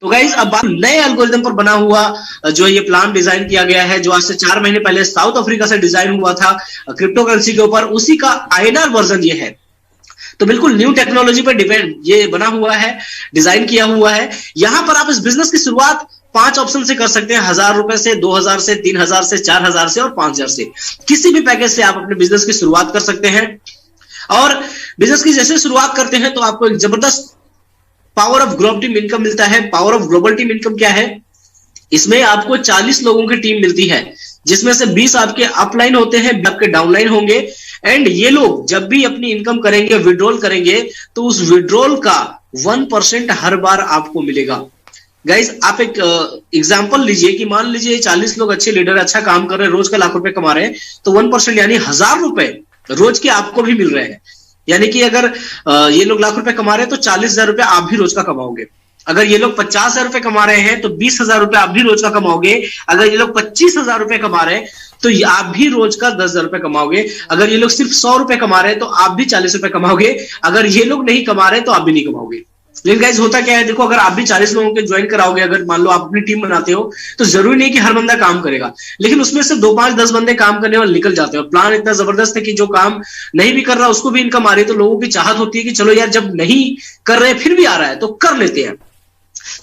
तो गाइज अब बात नए एल्गोरिदम पर बना हुआ जो ये प्लान डिजाइन किया गया है, जो आज से 4 महीने पहले साउथ अफ्रीका से डिजाइन हुआ था क्रिप्टो करेंसी के ऊपर, उसी का आईएनआर वर्जन ये है। तो बिल्कुल न्यू टेक्नोलॉजी पर डिपेंड ये बना हुआ है, डिजाइन किया हुआ है। यहां पर आप इस बिजनेस की शुरुआत 5 ऑप्शन से कर सकते हैं, 1000 रुपए से, 2000 से, 3000 से, 4000 से और 5000 से। किसी भी पैकेज से आप अपने बिजनेस की शुरुआत कर सकते हैं। और बिजनेस की जैसे शुरुआत करते हैं तो आपको एक जबरदस्त power of global team income मिलता है। Power of global team income क्या है? इसमें आपको 40 लोगों की टीम मिलती है, जिसमें से 20 आपके अपलाइन होते हैं, आपके डाउनलाइन होंगे। एंड ये लोग जब भी अपनी इनकम करेंगे, विड्रॉल करेंगे, तो उस विड्रॉल का 1% हर बार आपको मिलेगा। गाइज आप एक एग्जांपल लीजिए कि मान लीजिए 40 लोग अच्छे लीडर अच्छा काम कर रहे हैं, रोज का लाख रुपए कमा रहे हैं, तो 1% यानी 1000 रुपए रोज के आपको भी मिल रहे हैं। यानी कि अगर ये लोग लाख रुपए कमा रहे हैं तो 40,000 रुपए आप भी रोज का कमाओगे। अगर ये लोग 50,000 रुपए कमा रहे हैं तो 20,000 रुपए आप भी रोज का कमाओगे। अगर ये लोग 25,000 रुपए कमा रहे हैं तो आप भी रोज का 10,000 रुपए कमाओगे। अगर ये लोग सिर्फ 100 रुपए कमा रहे हैं तो आप भी 40 रुपए कमाओगे। अगर ये लोग नहीं कमा रहे तो आप भी नहीं कमाओगे। लेकिन गाइस होता क्या है, देखो अगर आप भी 40 लोगों के ज्वाइन कराओगे, अगर मान लो आप अपनी टीम बनाते हो, तो जरूरी नहीं कि हर बंदा काम करेगा, लेकिन उसमें से 2 5 10 बंदे काम करने वाले निकल जाते हैं। प्लान इतना जबरदस्त है कि जो काम नहीं भी कर रहा उसको भी इनकम आ रही है, तो लोगों की चाहत होती है कि चलो यार जब नहीं कर रहे फिर भी आ रहा है तो कर लेते हैं।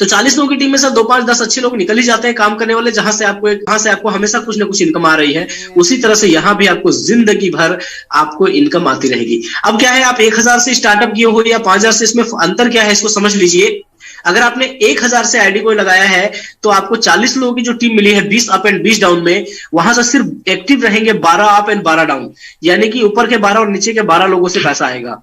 तो 40 लोगों की टीम में से 2 5 10 अच्छे लोग निकल ही जाते हैं काम करने वाले, जहां से आपको हमेशा कुछ ना कुछ इनकम आ रही है। उसी तरह से यहां भी आपको जिंदगी भर आपको इनकम आती रहेगी। अब क्या है, आप 1000 से स्टार्टअप किए हो या 5000 से, इसमें अंतर क्या है इसको समझ लीजिए। अगर आपने 1000 से आईडी को लगाया है तो आपको 40 लोगों की जो टीम मिली है 20 अप एंड 20 डाउन में, वहां से सिर्फ एक्टिव रहेंगे 12 अप एंड 12 डाउन, यानी कि ऊपर के 12 और नीचे के 12 लोगों से पैसा आएगा।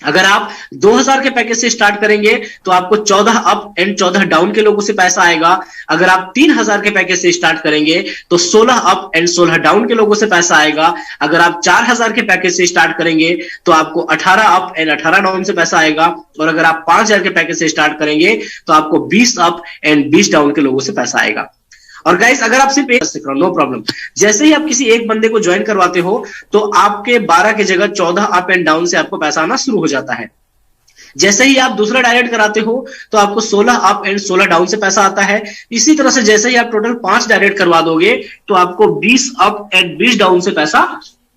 अगर आप 2000 के पैकेज से स्टार्ट करेंगे तो आपको 14 अप एंड 14 डाउन के लोगों से पैसा आएगा। अगर आप 3000 के पैकेज से स्टार्ट करेंगे तो 16 अप एंड 16 डाउन के लोगों से पैसा आएगा। अगर आप 4000 के पैकेज से स्टार्ट करेंगे तो आपको 18 अप एंड 18 डाउन से पैसा आएगा। और अगर आप 5000 के पैकेज से स्टार्ट करेंगे तो आपको 20 अप एंड 20 डाउन के लोगों से पैसा आएगा। और गाइस अगर आप सिर्फ एक नो प्रॉब्लम, जैसे ही आप किसी एक बंदे को ज्वाइन करवाते हो तो आपके 12 की जगह 14 अप एंड डाउन से आपको पैसा आना शुरू हो जाता है। जैसे ही आप दूसरा डायरेक्ट कराते हो तो आपको 16 अप एंड 16 डाउन से पैसा आता है। इसी तरह से जैसे ही आप टोटल 5 डायरेक्ट करवा दोगे तो आपको 20 अप एंड 20 डाउन से पैसा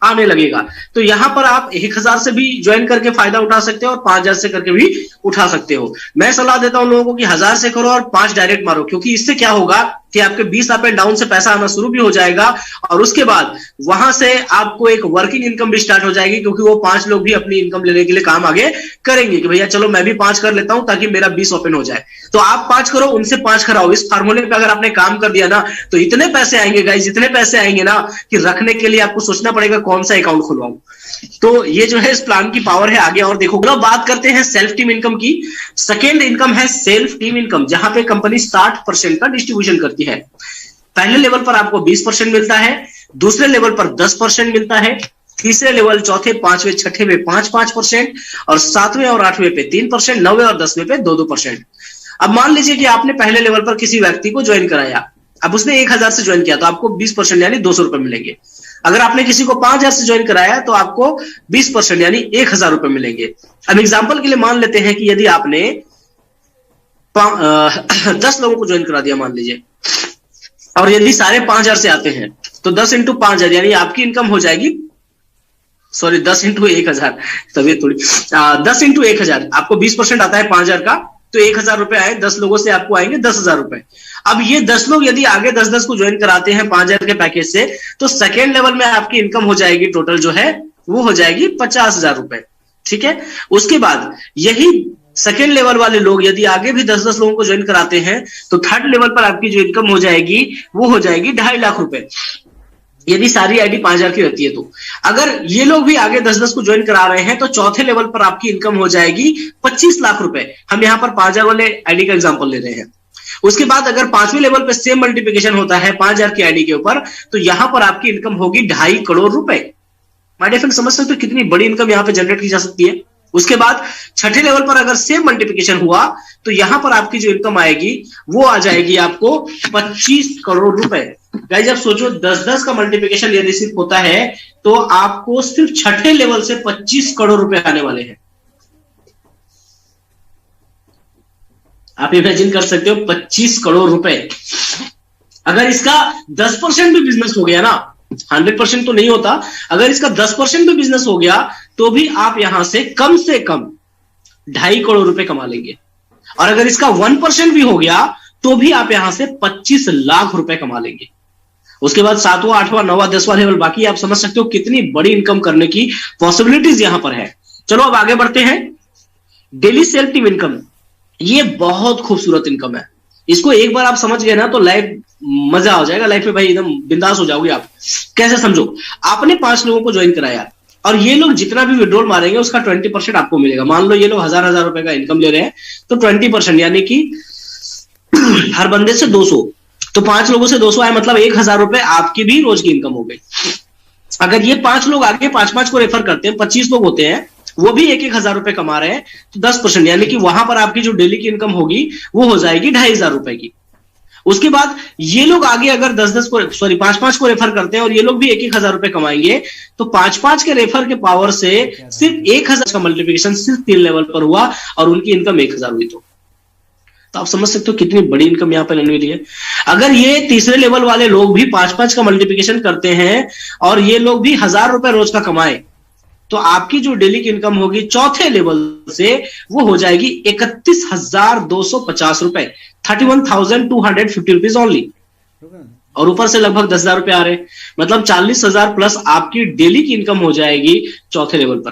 आने लगेगा। तो यहां पर आप 1000 से भी ज्वाइन करके फायदा उठा सकते हो और 5000 से करके भी उठा सकते हो। मैं सलाह देता हूं लोगों को कि 1000 से करो और 5 डायरेक्ट मारो, क्योंकि इससे क्या होगा कि आपके 20 अप एंड डाउन से पैसा आना शुरू भी हो जाएगा और उसके बाद वहां से आपको एक वर्किंग इनकम भी स्टार्ट हो जाएगी, क्योंकि वो 5 लोग भी अपनी इनकम लेने के लिए काम आगे करेंगे कि भैया चलो मैं भी 5 कर लेता हूं ताकि मेरा 20 ओपन हो जाए। तो आप 5 करो, उनसे 5 कराओ। इस फार्मूले पे अगर आपने काम कर दिया ना तो इतने पैसे आएंगे गाइस, इतने पैसे आएंगे ना कि रखने के लिए आपको सोचना पड़ेगा कौन सा अकाउंट खुलवाऊं। तो ये जो है इस प्लान की पावर है। आगे और देखो, बात करते हैं सेल्फ टीम इनकम की। सेकेंड इनकम है सेल्फ टीम इनकम, जहां पे कंपनी 60% का डिस्ट्रीब्यूशन करती है। पहले लेवल पर आपको 20% मिलता है, दूसरे लेवल पर 10% मिलता है, तीसरे लेवल, चौथे, पांचवें, छठे में 5-5% और 7वें और 8वें पे 3%, 9वें और 10वें पे 2-2%। अब मान लीजिए कि आपने पहले लेवल पर किसी व्यक्ति को ज्वाइन कराया, अब उसने 1000 से ज्वाइन किया तो आपको 20% यानी 200 रुपए मिलेंगे। अगर आपने किसी को 5000 से ज्वाइन कराया तो आपको 20% यानी 1000 रुपए मिलेंगे। अब एग्जांपल के लिए मान लेते हैं कि यदि आपने 10 लोगों को ज्वाइन करा दिया मान लीजिए, और यदि सारे 5000 से आते हैं तो 10 इंटू 5000 यानी आपकी इनकम हो जाएगी, सॉरी 10 इंटू 1000, तभी थोड़ी 10 इंटू 1000 आपको 20% आता है 5000 का, तो 1000 रुपए आए, 10 लोगों से आपको आएंगे 10,000 रुपए। अब ये 10 लोग यदि आगे 10-10 को ज्वाइन कराते हैं 5000 के पैकेज से, तो सेकेंड लेवल में आपकी इनकम हो जाएगी टोटल जो है वो हो जाएगी 50,000 रुपए। ठीक है, उसके बाद यही सेकेंड लेवल वाले लोग यदि आगे भी 10-10 लोगों को ज्वाइन कराते हैं तो थर्ड लेवल पर आपकी जो इनकम हो जाएगी वो हो जाएगी 2.5 लाख रुपए, यदि सारी आईडी 5000 की रहती है तो। अगर ये लोग भी आगे 10-10 को ज्वाइन करा रहे हैं तो चौथे लेवल पर आपकी इनकम हो जाएगी 25 लाख रुपए। हम यहां पर 5000 वाले आईडी का एग्जांपल ले रहे हैं। उसके बाद अगर 5वें लेवल पे सेम मल्टीप्लिकेशन होता है 5000 की आईडी के ऊपर, तो यहां पर आपकी इनकम होगी 2.5 करोड़ रुपए। माय डियर फ्रेंड, समझ सकते हो कितनी बड़ी इनकम यहां पे जनरेट की जा सकती है। उसके बाद छठे लेवल पर अगर सेम मल्टीप्लिकेशन हुआ तो यहां पर आपकी जो इनकम आएगी वो आ जाएगी आपको 25 करोड़ रुपए। गाइस आप सोचो 10-10 का मल्टीप्लिकेशन यदि सिर्फ होता है तो आपको सिर्फ छठे लेवल से 25 करोड़ रुपए आने वाले हैं। आप इमेजिन कर सकते हो 25 करोड़ रुपए। अगर इसका 10% भी बिजनेस हो गया ना, 100% तो नहीं होता, अगर इसका 10% भी बिजनेस हो गया तो भी आप यहां से कम 2.5 करोड़ रुपए कमा लेंगे। और अगर इसका 1% भी हो गया तो भी आप यहां से 25 लाख रुपए कमा लेंगे। उसके बाद 7वां 8वां 9वां 10वां लेवल, बाकी आप समझ सकते हो कितनी बड़ी इनकम करने की पॉसिबिलिटीज यहां पर है। चलो अब आगे बढ़ते हैं। डेली सेल्फ टीम इनकम, ये बहुत खूबसूरत इनकम है। इसको एक बार आप समझ गए ना तो लाइफ मजा आ जाएगा, लाइफ में भाई एकदम बिंदास हो जाओगे आप। कैसे समझो, आपने 5 लोगों को ज्वाइन कराया और ये लोग जितना भी विड्रॉल मारेंगे उसका 20% आपको मिलेगा। मान लो ये लोग 1000 रुपए का इनकम ले रहे हैं तो 20% यानी कि हर बंदे से 200, तो 5 लोगों से 200 आए, मतलब 1000 रुपए आपकी भी रोज की इनकम हो गई। अगर ये 5 लोग आगे 5-5 को रेफर करते हैं, 25 लोग होते हैं, वो भी 1-1000 रुपए कमा रहे हैं, तो 10% यानी कि वहां पर आपकी जो डेली की इनकम होगी वो हो जाएगी 2500 रुपए की। उसके बाद ये लोग आगे अगर 10-10 को, सॉरी 5-5 को रेफर करते हैं और ये लोग भी 1-1000 रुपए कमाएंगे, तो 5-5 के रेफर के पावर से सिर्फ 1000 का मल्टीप्लिकेशन सिर्फ 3 लेवल पर हुआ और उनकी इनकम 1000 हुई। तो आप समझ सकते हो कितनी बड़ी इनकम यहां पर लेने वाली है। अगर ये तीसरे लेवल वाले लोग भी 5-5 का मल्टीप्लिकेशन करते हैं और ये लोग भी 1000 रुपए रोज का कमाए, तो आपकी जो डेली की इनकम होगी चौथे लेवल से वो हो जाएगी 31,250 रुपए, 31,250 रुपीज ओनली। और ऊपर से लगभग 10,000 रुपए आ रहे, मतलब 40,000 प्लस आपकी डेली की इनकम हो जाएगी चौथे लेवल पर।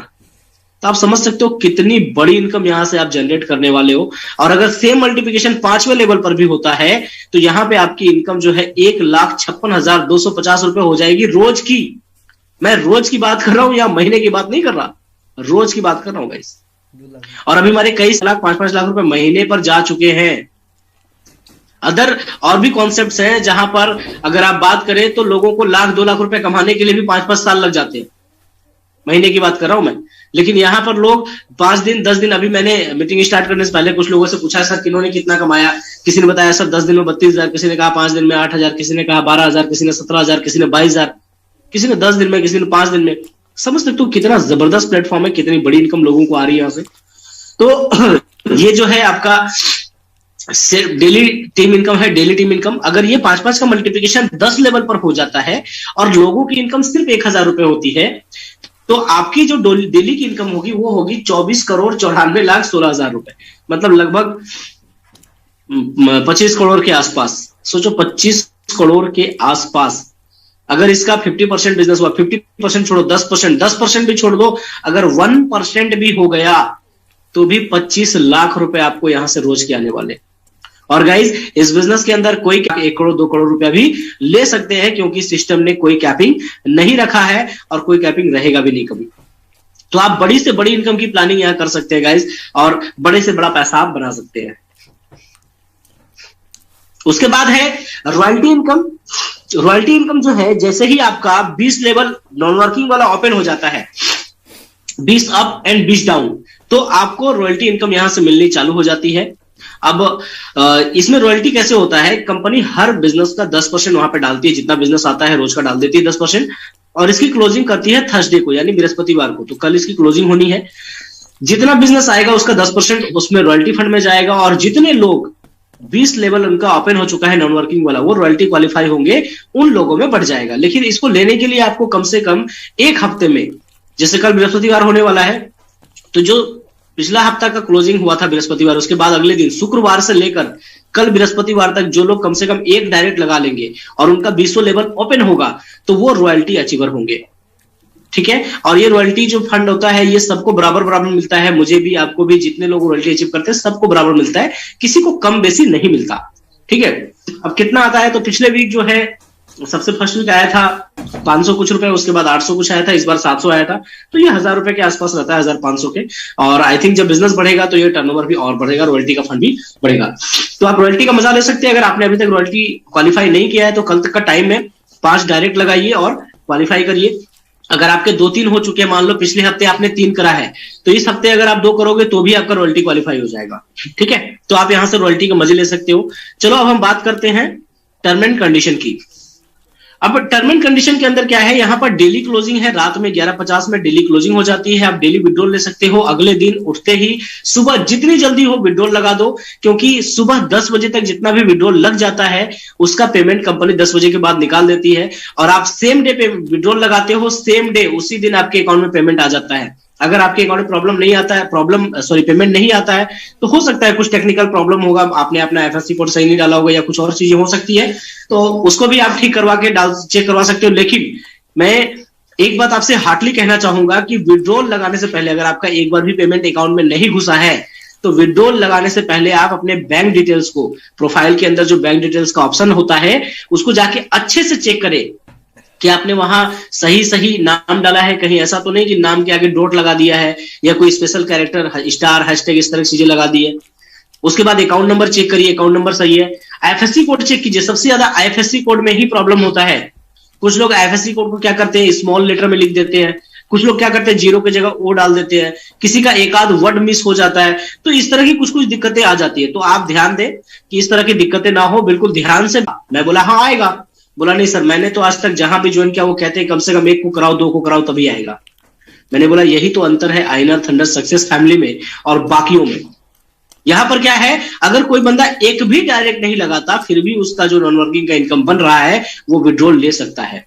तो आप समझ सकते हो कितनी बड़ी इनकम यहां से आप जनरेट करने वाले हो। और अगर सेम मल्टीप्लिकेशन 5वें लेवल पर भी होता है तो यहां पे आपकी इनकम जो है 1,56,250 रुपए हो जाएगी रोज की। मैं रोज की बात कर रहा हूं या महीने की बात नहीं कर रहा, रोज की बात कर रहा हूं गाइस। और अभी हमारे कई लाख 5-5 लाख रुपए महीने पर जा चुके हैं। अदर और भी कॉन्सेप्ट्स हैं जहां पर अगर आप बात करें तो लोगों को 1,00,000 2 लाख रुपए कमाने के लिए भी 5-5 साल लग जाते हैं, महीने की बात कर रहा हूं मैं। लेकिन यहां पर लोग 5 दिन 10 दिन, अभी मैंने मीटिंग स्टार्ट करने से पहले कुछ लोगों से पूछा सर किन्होंने कितना कमाया, किसी ने बताया सर 10 दिन में 32,000, किसी ने कहा 5 दिन में 8,000, किसी ने कहा 12,000, किसी ने 17,000, किसी ने 22,000, किसी ने 10 दिन में, किसी ने 5 दिन में। समझ सकते हो कितना जबरदस्त प्लेटफॉर्म है, कितनी बड़ी इनकम लोगों को आ रही है यहां से। तो ये जो है आपका डेली टीम इनकम है। डेली टीम इनकम अगर ये 5-5 का मल्टीप्लिकेशन 10 लेवल पर हो जाता है और लोगों की इनकम सिर्फ 1,000 रुपए होती है, तो आपकी जो डेली की इनकम होगी वो होगी 24,94,16,000 रुपए, मतलब लगभग 25 करोड़ के आसपास। सोचो 25 करोड़ के आसपास। अगर इसका 50% बिजनेस हुआ, 50% छोड़ो, 10% भी छोड़ दो, अगर 1% भी हो गया तो भी 25 लाख रुपए आपको यहां से रोज के आने वाले। और गाइज इस बिजनेस के अंदर कोई 1 करोड़ 2 करोड़ रुपया भी ले सकते हैं, क्योंकि सिस्टम ने कोई कैपिंग नहीं रखा है और कोई कैपिंग रहेगा भी नहीं कभी। तो आप बड़ी से बड़ी इनकम की प्लानिंग यहां कर सकते हैं गाइज, और बड़े से बड़ा पैसा आप बना सकते हैं। उसके बाद है रॉयल्टी इनकम। रॉयल्टी इनकम जो है, जैसे ही आपका 20 लेवल नॉन वर्किंग वाला ओपन हो जाता है, 20 अप एंड 20 डाउन, तो आपको रॉयल्टी इनकम यहां से मिलनी चालू हो जाती है। अब इसमें रॉयल्टी कैसे होता है, कंपनी हर बिजनेस का 10% वहां पे डालती है, जितना बिजनेस आता है रोज का डाल देती है 10%, और इसकी क्लोजिंग करती है थर्सडे को यानी बृहस्पतिवार को। तो कल इसकी क्लोजिंग होनी है। जितना बिजनेस आएगा उसका 10% उसमें रॉयल्टी फंड में जाएगा, और जितने लोग 20 लेवल उनका ओपन हो चुका है नॉन वर्किंग वाला, वो रॉयल्टी क्वालिफाई होंगे, उन लोगों में बढ़ जाएगा। लेकिन इसको लेने के लिए आपको कम से कम 1 हफ्ते में, जैसे कल बृहस्पतिवार होने वाला है, तो जो पिछला हफ्ता का क्लोजिंग हुआ था बृहस्पतिवार, उसके बाद अगले दिन शुक्रवार से लेकर कल बृहस्पतिवार तक जो लोग कम से कम 1 डायरेक्ट लगा लेंगे और उनका 20 लेवल ओपन होगा, तो वो रॉयल्टी अचीवर होंगे। ठीक है। और ये रॉयल्टी जो फंड होता है ये सबको बराबर बराबर मिलता है, मुझे भी, आपको भी, जितने लोग रॉयल्टी अचीव करते हैं सबको बराबर मिलता है, किसी को कम बेसी नहीं मिलता। ठीक है। अब कितना आता है, तो पिछले वीक जो है सबसे फर्स्ट वीक आया था 500 कुछ रुपए, उसके बाद 800 कुछ आया था, इस बार 700 आया था, तो ये 1,000 रुपए के आसपास रहता है, 1,500 के। और आई थिंक जब बिजनेस बढ़ेगा तो ये टर्नओवर भी और बढ़ेगा, रॉयल्टी का फंड भी बढ़ेगा। तो आप रॉयल्टी का मजा ले सकते हैं। अगर आपने अभी तक रॉयल्टी क्वालिफाई नहीं किया है तो कल तक का टाइम है, 5 डायरेक्ट लगाइए और क्वालिफाई करिए। अगर आपके 2-3 हो चुके हैं, मान लो पिछले हफ्ते आपने 3 करा है, तो इस हफ्ते अगर आप 2 करोगे तो भी आपका रॉयल्टी क्वालिफाई हो जाएगा। ठीक है। तो आप यहां से रॉयल्टी के मजे ले सकते हो। चलो अब हम बात करते हैं टर्म एंड कंडीशन की। अब टर्म एंड कंडीशन के अंदर क्या है, यहाँ पर डेली क्लोजिंग है, रात में 11:50 में डेली क्लोजिंग हो जाती है। आप डेली विड्रॉल ले सकते हो, अगले दिन उठते ही सुबह जितनी जल्दी हो विड्रॉल लगा दो, क्योंकि सुबह 10 बजे तक जितना भी विड्रॉल लग जाता है उसका पेमेंट कंपनी 10 बजे के बाद निकाल देती है। और आप सेम डे पे विड्रॉल लगाते हो, सेम डे उसी दिन आपके अकाउंट में पेमेंट आ जाता है। अगर आपके अकाउंट में प्रॉब्लम नहीं आता है, पेमेंट नहीं आता है, तो हो सकता है कुछ टेक्निकल प्रॉब्लम होगा, आपने अपना एफएससी कोड सही नहीं डाला होगा या कुछ और चीजें हो सकती है, तो उसको भी आप ठीक करवा के चेक करवा सकते हो। लेकिन मैं एक बात आपसे हार्डली कहना चाहूंगा कि विड्रॉल लगाने से पहले अगर आपका एक बार भी पेमेंट अकाउंट में नहीं घुसा है, तो विड्रॉल लगाने से पहले आप अपने बैंक डिटेल्स को, प्रोफाइल के अंदर जो बैंक डिटेल्स का ऑप्शन होता है उसको जाके अच्छे से चेक करें कि आपने वहां सही नाम डाला है, कहीं ऐसा तो नहीं कि नाम के आगे डॉट लगा दिया है या कोई स्पेशल कैरेक्टर स्टार हैशटैग इस तरह की चीजें लगा दी है। उसके बाद अकाउंट नंबर चेक करिए, अकाउंट नंबर सही है। आईएफएससी कोड चेक कीजिए, सबसे ज्यादा आईएफएससी कोड में ही प्रॉब्लम होता है। कुछ लोग आईएफएससी कोड को क्या करते हैं, स्मॉल लेटर में लिख देते हैं, कुछ लोग क्या करते हैं जीरो की जगह ओ डाल देते हैं, किसी का एक आध वर्ड मिस हो जाता है, तो इस तरह की कुछ दिक्कतें आ जाती है। तो आप ध्यान दें कि इस तरह की दिक्कतें ना हो, बिल्कुल ध्यान से। मैं बोला हाँ आएगा, बोला नहीं सर मैंने तो आज तक जहां भी ज्वाइन किया वो कहते हैं कम से कम 1 को कराओ 2 को कराओ तभी आएगा। मैंने बोला यही तो अंतर है आईएनआर थंडर सक्सेस फैमिली में और बाकियों में। यहां पर क्या है, अगर कोई बंदा एक भी डायरेक्ट नहीं लगाता फिर भी उसका जो नॉन वर्किंग का इनकम बन रहा है वो विड्रॉल ले सकता है,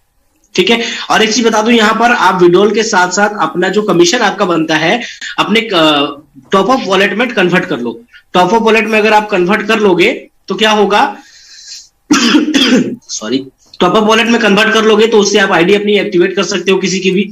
ठीक है। और एक चीज बता दूं, यहां पर आप विड्रॉल के साथ साथ अपना जो कमीशन आपका बनता है अपने टॉप अप वॉलेट में कन्वर्ट कर लो। टॉप अप वॉलेट में अगर आप कन्वर्ट कर लोगे तो क्या होगा सॉरी, टॉप अप वॉलेट में कन्वर्ट कर लोगे तो उससे आप आईडी अपनी एक्टिवेट कर सकते हो किसी की भी।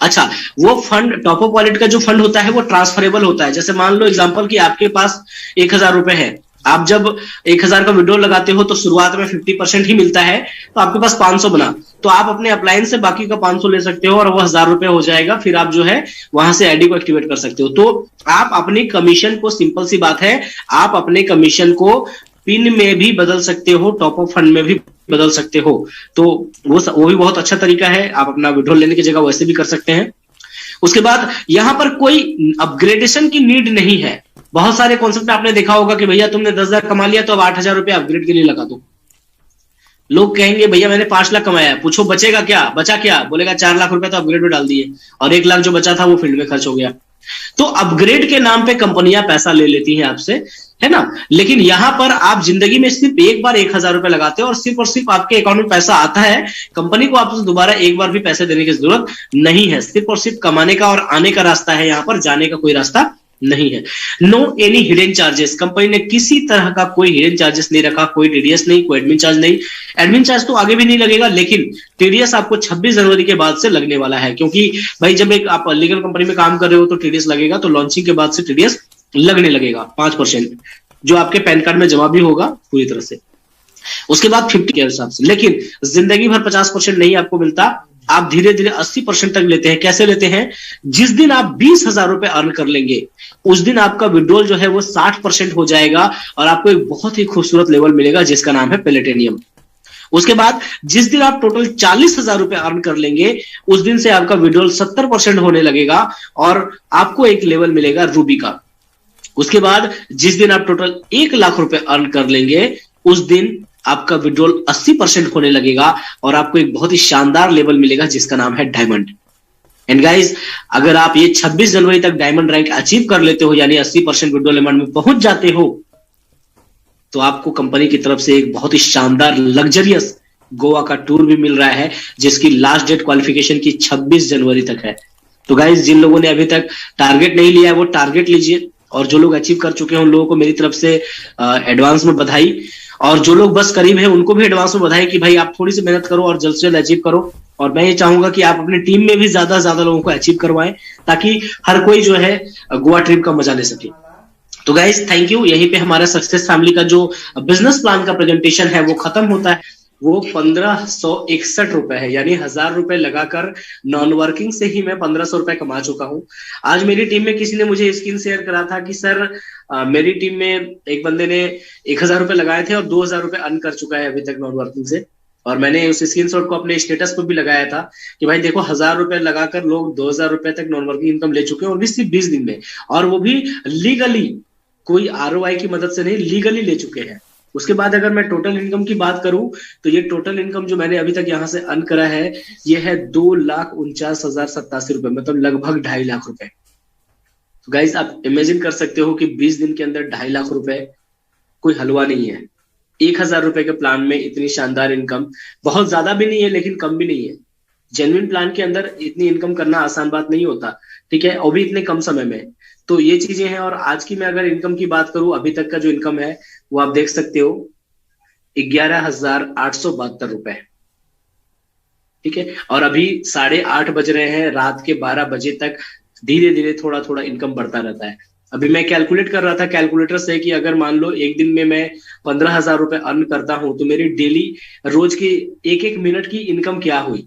अच्छा, वो फंड टॉप अप वॉलेट का जो फंड होता है वो ट्रांसफरेबल होता है। जैसे मान लो एग्जांपल कि आपके पास 1000 रुपए है, आप जब 1000 का विड्रॉल लगाते हो तो शुरुआत में 50% ही मिलता है, तो आपके पास 500 बना, तो आप अपने अप्लायंस से बाकी का 500 ले सकते हो और वो 1000 रुपए हो जाएगा। फिर आप जो है वहां से आईडी को एक्टिवेट कर सकते हो। तो आप अपनी कमीशन को, सिंपल सी बात है, आप अपने कमीशन को पिन में भी बदल सकते हो, टॉप अप फंड में भी बदल सकते हो। तो वो भी बहुत अच्छा तरीका है, आप अपना विड्रॉल लेने की जगह वैसे भी कर सकते हैं। उसके बाद यहां पर कोई अपग्रेडेशन की नीड नहीं है। बहुत सारे कॉन्सेप्ट में आपने देखा होगा कि भैया तुमने 10,000 कमा लिया तो अब 8,000 रुपए अपग्रेड के लिए लगा दो। लोग कहेंगे भैया मैंने 5 लाख कमाया, पूछो बचेगा क्या, बचा क्या, बोलेगा 4 लाख रुपए तो अपग्रेड में डाल दिए और 1 लाख जो बचा था वो फील्ड में खर्च हो गया। तो अपग्रेड के नाम पे कंपनियां पैसा ले लेती हैं आपसे, है ना। लेकिन यहां पर आप जिंदगी में सिर्फ एक बार 1000 रुपए लगाते हो और सिर्फ आपके अकाउंट में पैसा आता है, कंपनी को आपसे दोबारा एक बार भी पैसे देने की जरूरत नहीं है। सिर्फ और सिर्फ कमाने का और आने का रास्ता है, यहां पर जाने का कोई रास्ता नहीं है। No any hidden charges, company ने किसी तरह का कोई हिडन चार्जेस नहीं रखा, कोई टीडीएस नहीं, कोई एडमिन चार्ज नहीं। एडमिन चार्ज तो आगे भी नहीं लगेगा, लेकिन टीडीएस आपको 26 जनवरी के बाद से लगने वाला है, क्योंकि भाई जब एक आप लीगल कंपनी में काम कर रहे हो तो टीडीएस लगेगा, तो लॉन्चिंग के बाद से टीडीएस लगने लगेगा 5%, जो आपके पैन कार्ड में जमा भी होगा पूरी तरह से। उसके बाद 50 के हिसाब से, लेकिन जिंदगी भर 50% नहीं आपको मिलता, आप धीरे धीरे 80% तक लेते हैं। कैसे लेते हैं, जिस दिन आप 20,000 रुपए अर्न कर लेंगे उस दिन आपका विड्रॉल जो है वो 60% हो जाएगा और आपको एक बहुत ही खूबसूरत लेवल मिलेगा जिसका नाम है प्लेटिनियम। उसके बाद जिस दिन आप टोटल 40,000 रुपए अर्न कर लेंगे उस दिन से आपका विड्रॉल 70% होने लगेगा और आपको एक लेवल मिलेगा रूबी का। उसके बाद जिस दिन आप टोटल 1 लाख रुपए अर्न कर लेंगे उस दिन आपका विड्रॉल 80% होने लगेगा और आपको एक बहुत ही शानदार लेवल मिलेगा जिसका नाम है डायमंड। एंड गाइस, अगर आप ये 26 जनवरी तक डायमंड रैंक अचीव कर लेते हो, यानी 80% विड्रॉल अमाउंट में पहुंच जाते हो, तो आपको कंपनी की तरफ से एक बहुत ही शानदार लग्जरियस गोवा का टूर भी मिल रहा है, जिसकी लास्ट डेट क्वालिफिकेशन की 26 जनवरी तक है। तो गाइस, जिन लोगों ने अभी तक टारगेट नहीं लिया है वो टारगेट लीजिए, और जो लोग अचीव कर चुके हैं उन लोगों को मेरी तरफ से एडवांस में बधाई, और जो लोग बस करीब हैं उनको भी एडवांस में बधाई कि भाई आप थोड़ी सी मेहनत करो और जल्द से जल्द अचीव करो। और मैं ये चाहूंगा कि आप अपनी टीम में भी ज्यादा से ज्यादा लोगों को अचीव करवाएं, ताकि हर कोई जो है गोवा ट्रिप का मजा ले सके। तो गाइस, थैंक यू। यहीं पे हमारा सक्सेस फैमिली का जो बिजनेस प्लान का प्रेजेंटेशन है वो खत्म होता है। वो 1561 रुपए है, यानी 1000 रुपए लगाकर नॉन वर्किंग से ही मैं 1500 रुपए कमा चुका हूं। आज मेरी टीम में किसी ने मुझे स्क्रीन शेयर करा था कि सर मेरी टीम में एक बंदे ने 1000 रुपए लगाए थे और 2000 रुपए अर्न कर चुका है अभी तक नॉन वर्किंग से। और मैंने उस स्क्रीनशॉट को अपने स्टेटस पर भी लगाया था कि भाई देखो 1000 रुपए लगाकर लोग 2000 रुपए तक नॉन वर्किंग इनकम ले चुके हैं, और भी सिर्फ 20 दिन में, और वो भी लीगली, कोई आरओआई की मदद से नहीं, लीगली ले चुके हैं। उसके बाद अगर मैं टोटल इनकम की बात करूं, तो ये टोटल इनकम जो मैंने अभी तक यहाँ से अर्न करा है, ये है 2,49,087 रुपए, मतलब लगभग 2.5 लाख रुपए। तो गाइस आप इमेजिन कर सकते हो कि 20 दिन के अंदर 2.5 लाख रुपए कोई हलवा नहीं है। 1,000 रुपए के प्लान में इतनी शानदार इनकम, बहुत ज्यादा भी नहीं है लेकिन कम भी नहीं है। जेन्युइन प्लान के अंदर इतनी इनकम करना आसान बात नहीं होता, ठीक है, और भी इतने कम समय में। तो ये चीजें हैं। और आज की मैं अगर इनकम की बात करूं, अभी तक का जो इनकम है वो आप देख सकते हो, 11,872 रुपए, ठीक है। और अभी 8:30 बज रहे हैं, रात के 12 बजे तक धीरे धीरे थोड़ा थोड़ा इनकम बढ़ता रहता है। अभी मैं कैलकुलेट कर रहा था कैलकुलेटर से कि अगर मान लो एक दिन में मैं 15,000 रुपए अर्न करता हूं, तो मेरी डेली रोज की एक एक मिनट की इनकम क्या हुई।